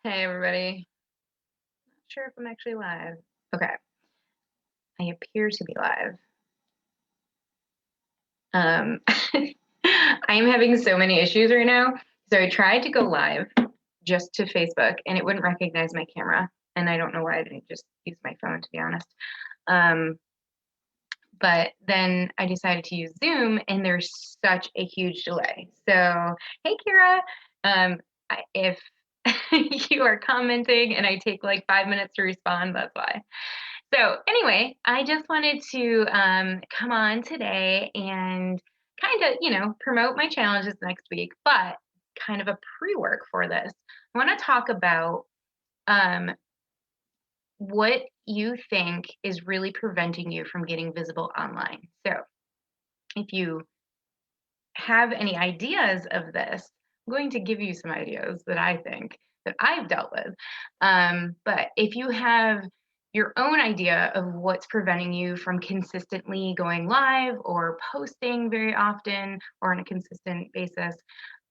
Hey everybody. Not sure if I'm actually live. Okay, I appear to be live. I am having so many issues right now. So I tried to go live just to Facebook and it wouldn't recognize my camera. And I don't know why I didn't just use my phone, to be honest. Um, but then I decided to use Zoom and there's such a huge delay. So, hey Kira, if you are commenting and I take like 5 minutes to respond, that's why. So anyway, I just wanted to come on today and kind of, promote my challenges next week, but kind of a pre-work for this. I want to talk about um, what you think is really preventing you from getting visible online. So if you have any ideas of this, I'm going to give you some ideas that I think that I've dealt with. But if you have your own idea of what's preventing you from consistently going live or posting very often or on a consistent basis,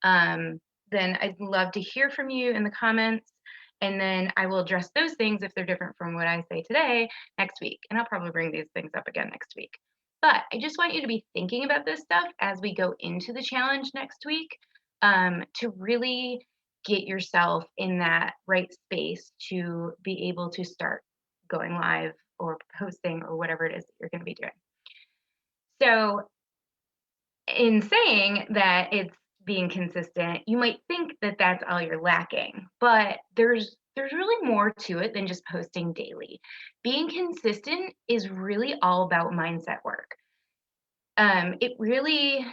then I'd love to hear from you in the comments. And then I will address those things if they're different from what I say today next week. And I'll probably bring these things up again next week. But I just want you to be thinking about this stuff as we go into the challenge next week, to really get yourself in that right space to be able to start going live or posting or whatever it is that you're going to be doing. So, in saying that it's being consistent, you might think that that's all you're lacking, but there's really more to it than just posting daily. Being consistent is really all about mindset work. It really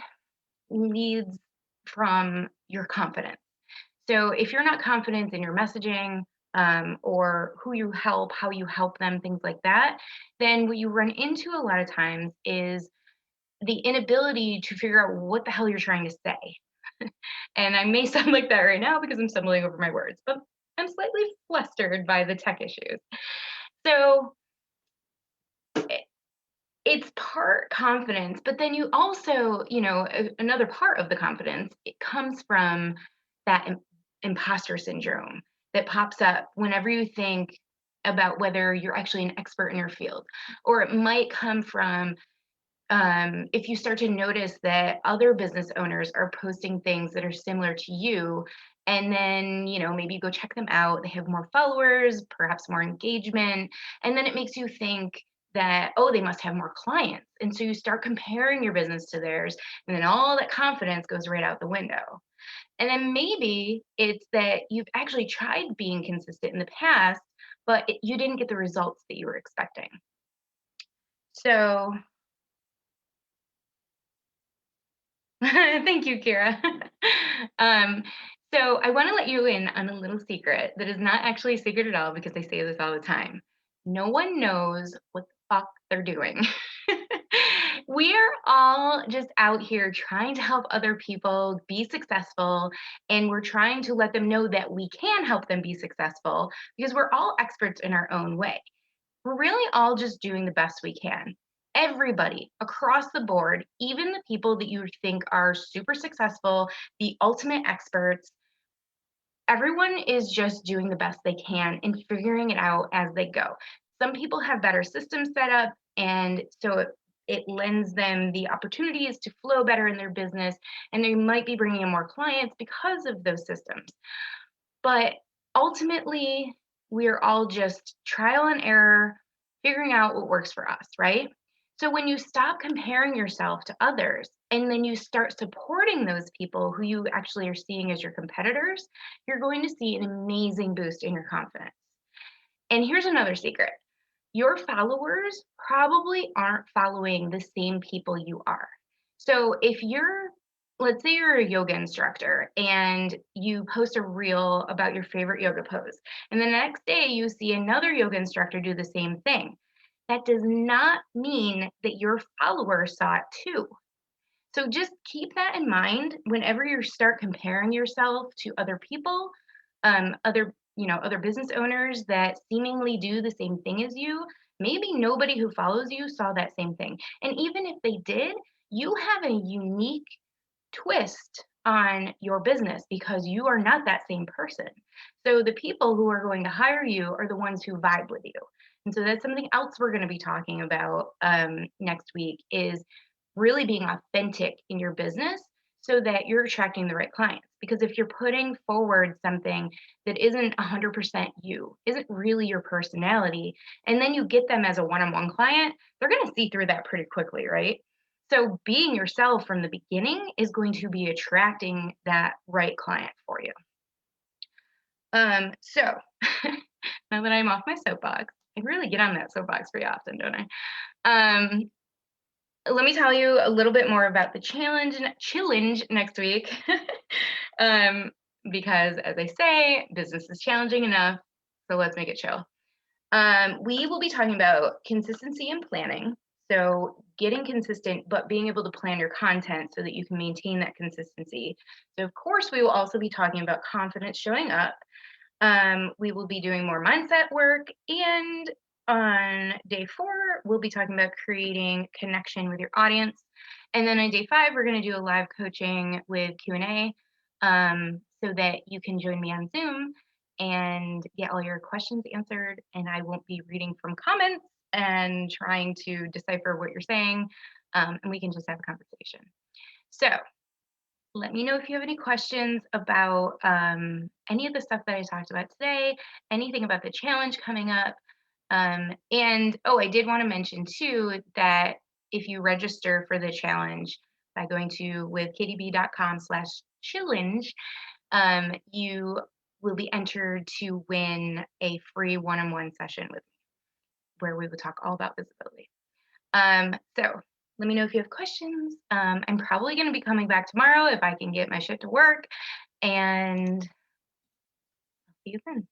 leads from your confidence. So if you're not confident in your messaging, or who you help, how you help them, things like that, then what you run into a lot of times is the inability to figure out what the hell you're trying to say. And I may sound like that right now because I'm stumbling over my words, but I'm slightly flustered by the tech issues. So it's part confidence, but then you also, another part of the confidence, it comes from that imposter syndrome that pops up whenever you think about whether you're actually an expert in your field. Or it might come from if you start to notice that other business owners are posting things that are similar to you, and then, maybe you go check them out, they have more followers, perhaps more engagement, and then it makes you think that, oh, they must have more clients. And so you start comparing your business to theirs, and then all that confidence goes right out the window. And then maybe it's that you've actually tried being consistent in the past, but you didn't get the results that you were expecting. So thank you, Kira. um, so I want to let you in on a little secret that is not actually a secret at all because I say this all the time. No one knows what the fuck they're doing. We are all just out here trying to help other people be successful, and we're trying to let them know that we can help them be successful because we're all experts in our own way. We're really all just doing the best we can. Everybody across the board, even the people that you think are super successful, the ultimate experts, everyone is just doing the best they can and figuring it out as they go. Some people have better systems set up, and so it lends them the opportunities to flow better in their business, and they might be bringing in more clients because of those systems. But ultimately, we're all just trial and error, figuring out what works for us, right? So when you stop comparing yourself to others and then you start supporting those people who you actually are seeing as your competitors, you're going to see an amazing boost in your confidence. And here's another secret. Your followers probably aren't following the same people you are. So if you're, let's say you're a yoga instructor and you post a reel about your favorite yoga pose, and the next day you see another yoga instructor do the same thing, that does not mean that your followers saw it too. So just keep that in mind whenever you start comparing yourself to other people, other business owners that seemingly do the same thing as you. Maybe nobody who follows you saw that same thing. And even if they did, you have a unique twist on your business because you are not that same person. So the people who are going to hire you are the ones who vibe with you. And so that's something else we're going to be talking about next week is really being authentic in your business so that you're attracting the right clients. Because if you're putting forward something that isn't 100% you, isn't really your personality, and then you get them as a one-on-one client, they're going to see through that pretty quickly, right? So being yourself from the beginning is going to be attracting that right client for you. So now that I'm off my soapbox, I really get on that soapbox pretty often, don't I? Let me tell you a little bit more about the challenge next week. Because as I say, business is challenging enough, so let's make it chill. We will be talking about consistency and planning. So getting consistent, but being able to plan your content so that you can maintain that consistency. So of course, we will also be talking about confidence showing up. We will be doing more mindset work, and on day 4, we'll be talking about creating connection with your audience. And then on day 5, we're going to do a live coaching with Q&A, so that you can join me on Zoom and get all your questions answered. And I won't be reading from comments and trying to decipher what you're saying, and we can just have a conversation. So let me know if you have any questions about any of the stuff that I talked about today, anything about the challenge coming up. And oh, I did want to mention too that if you register for the challenge by going to withkdb.com/chillenge, you will be entered to win a free one-on-one session with me where we will talk all about visibility. So let me know if you have questions. I'm probably going to be coming back tomorrow if I can get my shit to work. And I'll see you then.